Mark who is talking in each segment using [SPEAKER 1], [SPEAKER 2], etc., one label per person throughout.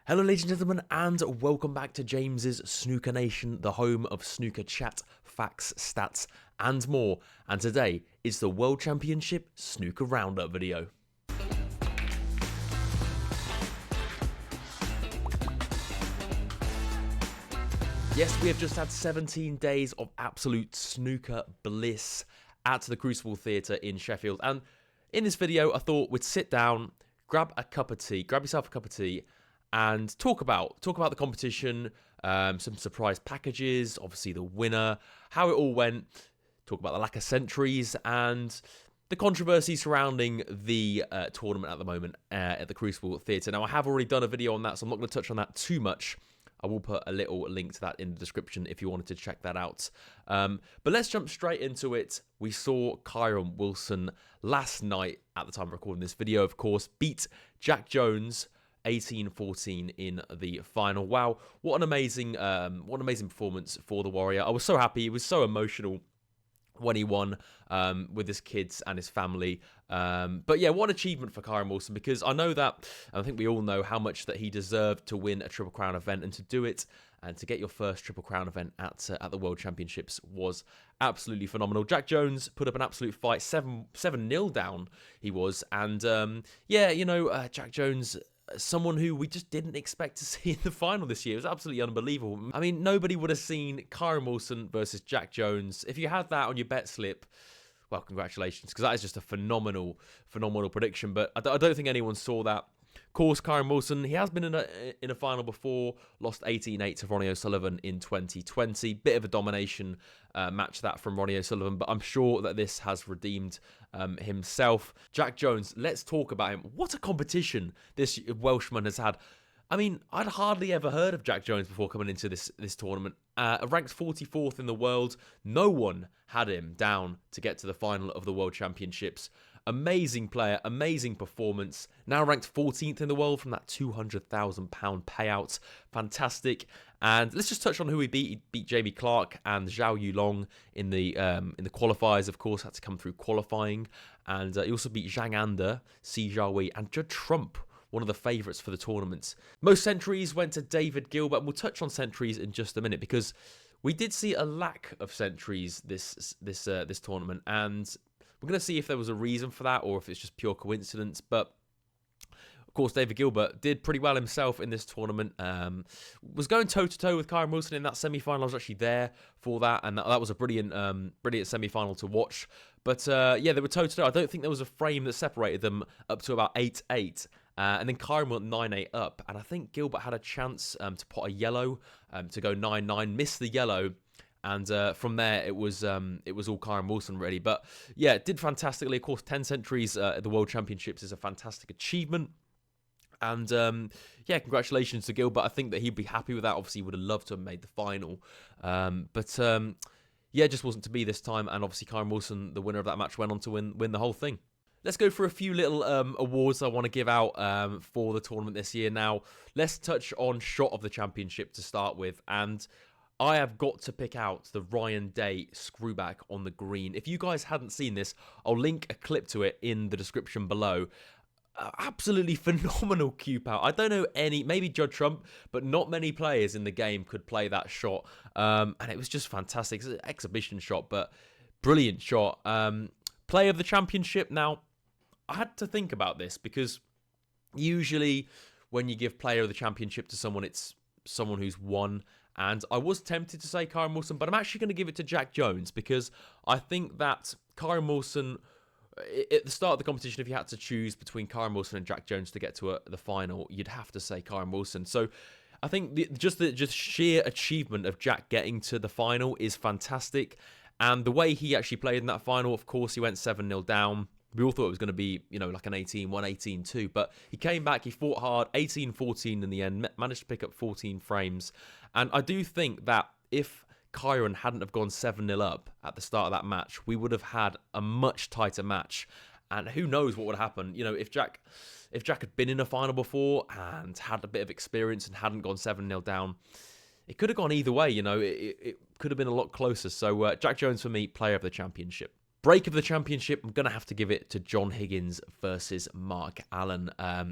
[SPEAKER 1] Hello ladies and gentlemen, and welcome back to James's Snooker Nation, the home of snooker chat, facts, stats and more. And today is the World Championship Snooker Roundup video. Yes, we have just had 17 days of absolute snooker bliss at the Crucible Theatre in Sheffield. And in this video, I thought we'd sit down, grab yourself a cup of tea, and talk about the competition, some surprise packages, obviously the winner, how it all went, talk about the lack of centuries, and the controversy surrounding the tournament at the moment at the Crucible Theatre. Now, I have already done a video on that, so I'm not going to touch on that too much. I will put a little link to that in the description if you wanted to check that out. But let's jump straight into it. We saw Kyren Wilson last night, at the time of recording this video, of course, beat Jak Jones 18-14 in the final. Wow, what an amazing performance for the Warrior. I was so happy. It was so emotional when he won with his kids and his family. But yeah, what an achievement for Kyren Wilson, because I know that, I think we all know how much that he deserved to win a Triple Crown event, and to do it and to get your first Triple Crown event at the World Championships was absolutely phenomenal. Jak Jones put up an absolute fight, 7-0 down he was, and yeah, you know, Jak Jones, someone who we just didn't expect to see in the final this year. It was absolutely unbelievable. I mean, nobody would have seen Kyren Wilson versus Jak Jones. If you had that on your bet slip, well, congratulations, because that is just a phenomenal prediction. But I don't think anyone saw that. Of course, Kyren Wilson, he has been in a final before, lost 18-8 to Ronnie O'Sullivan in 2020. Bit of a domination match that from Ronnie O'Sullivan, but I'm sure that this has redeemed himself. Jak Jones, let's talk about him. What a competition this Welshman has had. I mean, I'd hardly ever heard of Jak Jones before coming into this tournament. Ranked 44th in the world. No one had him down to get to the final of the World Championships. Amazing player, amazing performance. Now ranked 14th in the world from that £200,000 payout. Fantastic. And let's just touch on who he beat. He beat Jamie Clark and Zhao Yulong in the qualifiers, of course, had to come through qualifying. And he also beat Zhang, Jiahui, and Judd Trump, one of the favourites for the tournament. Most centuries went to David Gilbert. We'll touch on centuries in just a minute, because we did see a lack of centuries this tournament, and we're going to see if there was a reason for that or if it's just pure coincidence. But of course, David Gilbert did pretty well himself in this tournament. Was going toe-to-toe with Kyren Wilson in that semi-final. I was actually there for that, and that was a brilliant semi-final to watch. But yeah, they were toe-to-toe. I don't think there was a frame that separated them up to about 8-8. And then Kyren went 9-8 up, and I think Gilbert had a chance to pot a yellow to go 9-9, missed the yellow, and from there it was all Kyren Wilson really. But yeah, it did fantastically. Of course, 10 centuries at the World Championships is a fantastic achievement. And yeah, congratulations to Gilbert. I think that he'd be happy with that. Obviously, he would have loved to have made the final. But yeah, it just wasn't to be this time. And obviously, Kyren Wilson, the winner of that match, went on to win the whole thing. Let's go for a few little awards I want to give out for the tournament this year. Now, let's touch on Shot of the Championship to start with. And I have got to pick out the Ryan Day screwback on the green. If you guys hadn't seen this, I'll link a clip to it in the description below. Absolutely phenomenal cube out. I don't know maybe Judd Trump, but not many players in the game could play that shot. And it was just fantastic. It's an exhibition shot, but brilliant shot. Player of the championship. Now, I had to think about this, because usually when you give player of the championship to someone, it's someone who's won. And I was tempted to say Kyren Wilson, but I'm actually going to give it to Jak Jones, because I think that Kyren Wilson, at the start of the competition, if you had to choose between Kyren Wilson and Jak Jones to get to the final, you'd have to say Kyren Wilson. So I think just sheer achievement of Jak getting to the final is fantastic. And the way he actually played in that final, of course, he went 7-0 down. We all thought it was going to be, you know, like an 18-1, 18-2. But he came back, he fought hard, 18-14 in the end, managed to pick up 14 frames. And I do think that if Kyren hadn't have gone 7-0 up at the start of that match, we would have had a much tighter match. And who knows what would happen. You know, if Jak had been in a final before and had a bit of experience and hadn't gone 7-0 down, it could have gone either way. You know, it could have been a lot closer. So Jak Jones, for me, player of the championship. Break of the championship, I'm going to have to give it to John Higgins versus Mark Allen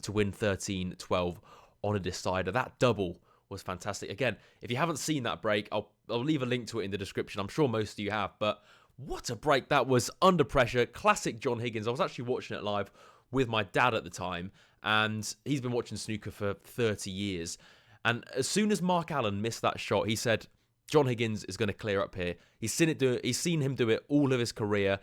[SPEAKER 1] to win 13-12 on a decider. That double was fantastic. Again, if you haven't seen that break, I'll leave a link to it in the description. I'm sure most of you have, but what a break that was under pressure. Classic John Higgins. I was actually watching it live with my dad at the time, and he's been watching snooker for 30 years. And as soon as Mark Allen missed that shot, he said, John Higgins is going to clear up here. He's seen him do it all of his career.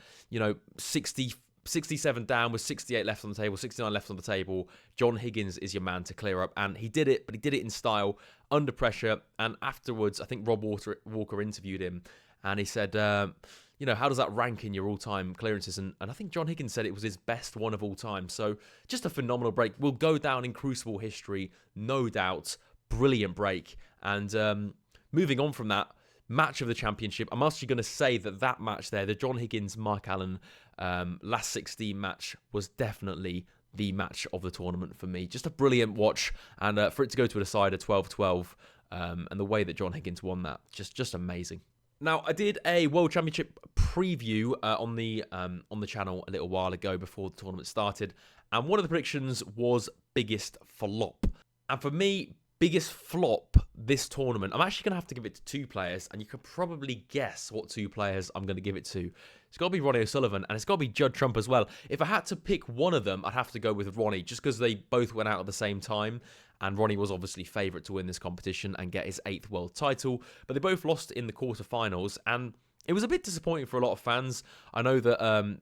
[SPEAKER 1] 67 down with 68 left on the table, 69 left on the table. John Higgins is your man to clear up. And he did it, but he did it in style, under pressure. And afterwards, I think Rob Walker interviewed him, and he said, how does that rank in your all-time clearances? And I think John Higgins said it was his best one of all time. So just a phenomenal break. Will go down in Crucible history, no doubt. Brilliant break. And moving on from that, match of the championship, I'm actually going to say that match there, the John Higgins-Mark Allen last 16 match, was definitely the match of the tournament for me. Just a brilliant watch, and for it to go to a decider 12-12, and the way that John Higgins won that, just amazing. Now, I did a World Championship preview on the channel a little while ago before the tournament started, and one of the predictions was biggest flop. And for me, biggest flop this tournament, I'm actually going to have to give it to two players, and you can probably guess what two players I'm going to give it to. It's got to be Ronnie O'Sullivan, and it's got to be Judd Trump as well. If I had to pick one of them, I'd have to go with Ronnie, just because they both went out at the same time, and Ronnie was obviously favourite to win this competition and get his 8th world title, but they both lost in the quarterfinals, and it was a bit disappointing for a lot of fans. I know that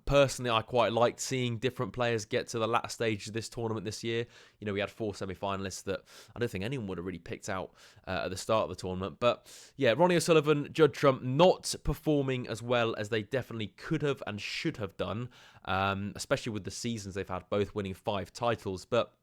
[SPEAKER 1] personally, I quite liked seeing different players get to the latter stage of this tournament this year. We had 4 semi-finalists that I don't think anyone would have really picked out at the start of the tournament. But yeah, Ronnie O'Sullivan, Judd Trump not performing as well as they definitely could have and should have done, especially with the seasons they've had, both winning 5 titles. But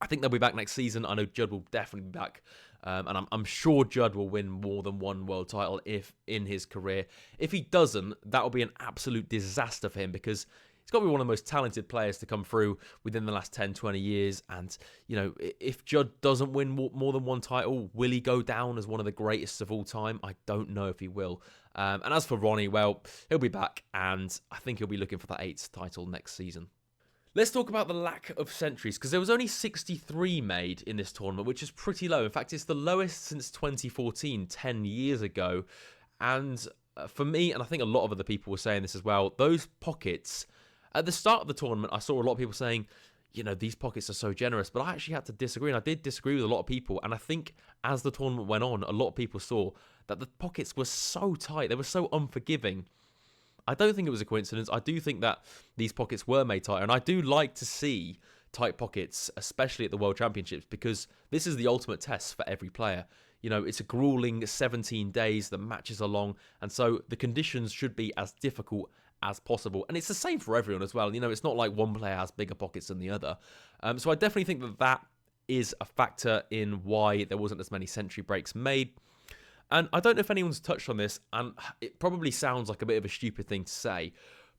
[SPEAKER 1] I think they'll be back next season. I know Judd will definitely be back. And I'm sure Judd will win more than one world title in his career. If he doesn't, that will be an absolute disaster for him, because he's got to be one of the most talented players to come through within the last 10, 20 years. And, if Judd doesn't win more than one title, will he go down as one of the greatest of all time? I don't know if he will. And as for Ronnie, well, he'll be back, and I think he'll be looking for that 8th title next season. Let's talk about the lack of centuries, because there was only 63 made in this tournament, which is pretty low. In fact, it's the lowest since 2014, 10 years ago. And for me, and I think a lot of other people were saying this as well, those pockets, at the start of the tournament, I saw a lot of people saying, these pockets are so generous. But I actually had to disagree, and I did disagree with a lot of people. And I think as the tournament went on, a lot of people saw that the pockets were so tight, they were so unforgiving. I don't think it was a coincidence. I do think that these pockets were made tighter, and I do like to see tight pockets, especially at the World Championships, because this is the ultimate test for every player. It's a gruelling 17 days, the matches are long, and so the conditions should be as difficult as possible. And it's the same for everyone as well. It's not like one player has bigger pockets than the other. So I definitely think that is a factor in why there wasn't as many century breaks made. And I don't know if anyone's touched on this, and it probably sounds like a bit of a stupid thing to say,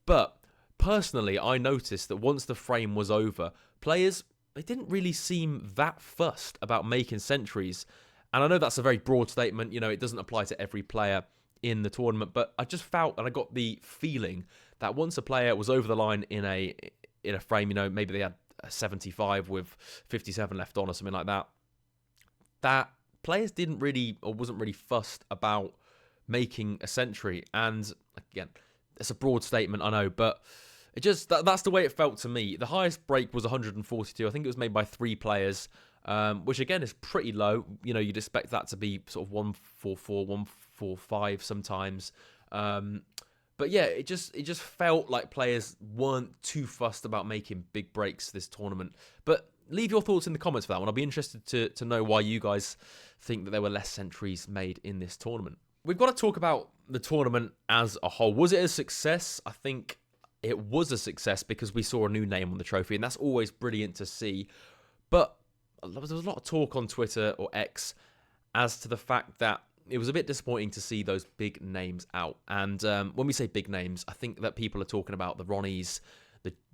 [SPEAKER 1] but personally, I noticed that once the frame was over, players, they didn't really seem that fussed about making centuries. And I know that's a very broad statement, it doesn't apply to every player in the tournament, but I just felt, and I got the feeling that once a player was over the line in a frame, maybe they had a 75 with 57 left on or something like that, that players didn't really, or wasn't really fussed about making a century. And again, it's a broad statement, I know, but it just that's the way it felt to me. The highest break was 142. I think it was made by 3 players, which again is pretty low. You'd expect that to be sort of 144, 145 sometimes. But yeah, it just felt like players weren't too fussed about making big breaks this tournament. But leave your thoughts in the comments for that one. I'll be interested to know why you guys think that there were less centuries made in this tournament. We've got to talk about the tournament as a whole. Was it a success? I think it was a success because we saw a new name on the trophy, and that's always brilliant to see. But there was a lot of talk on Twitter or X as to the fact that it was a bit disappointing to see those big names out. And when we say big names, I think that people are talking about the Ronnies,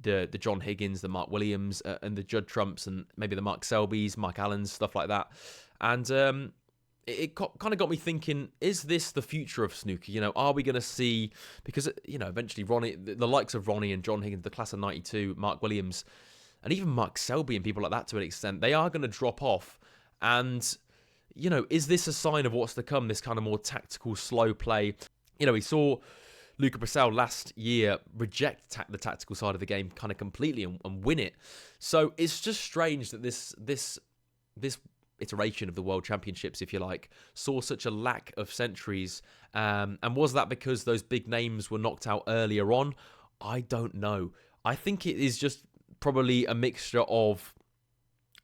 [SPEAKER 1] the John Higgins, the Mark Williams, and the Judd Trumps, and maybe the Mark Selbys, Mark Allens, stuff like that. And it kind of got me thinking, is this the future of snooker? Are we going to see, because, eventually Ronnie, the likes of Ronnie and John Higgins, the class of 92, Mark Williams, and even Mark Selby and people like that to an extent, they are going to drop off. And, you know, is this a sign of what's to come, this kind of more tactical, slow play? You know, we saw Luca Brecel last year reject the tactical side of the game kind of completely and win it. So it's just strange that this iteration of the World Championships, if you like, saw such a lack of centuries. And was that because those big names were knocked out earlier on? I don't know. I think it is just probably a mixture of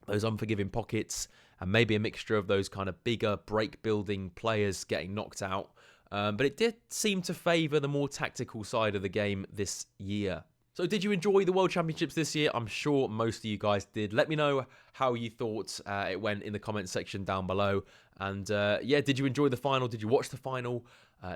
[SPEAKER 1] those unforgiving pockets and maybe a mixture of those kind of bigger break-building players getting knocked out. But it did seem to favour the more tactical side of the game this year. So did you enjoy the World Championships this year? I'm sure most of you guys did. Let me know how you thought it went in the comment section down below. And yeah, did you enjoy the final? Did you watch the final?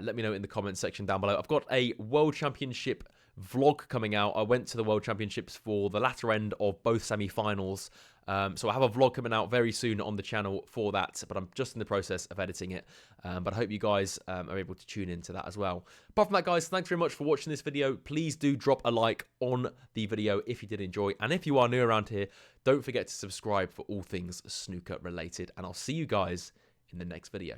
[SPEAKER 1] Let me know in the comment section down below. I've got a World Championship vlog coming out. I went to the World Championships for the latter end of both semi-finals. So I have a vlog coming out very soon on the channel for that, but I'm just in the process of editing it. But I hope you guys are able to tune into that as well. Apart from that, guys, thanks very much for watching this video. Please do drop a like on the video if you did enjoy. And if you are new around here, don't forget to subscribe for all things snooker related. And I'll see you guys in the next video.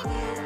[SPEAKER 2] Yeah.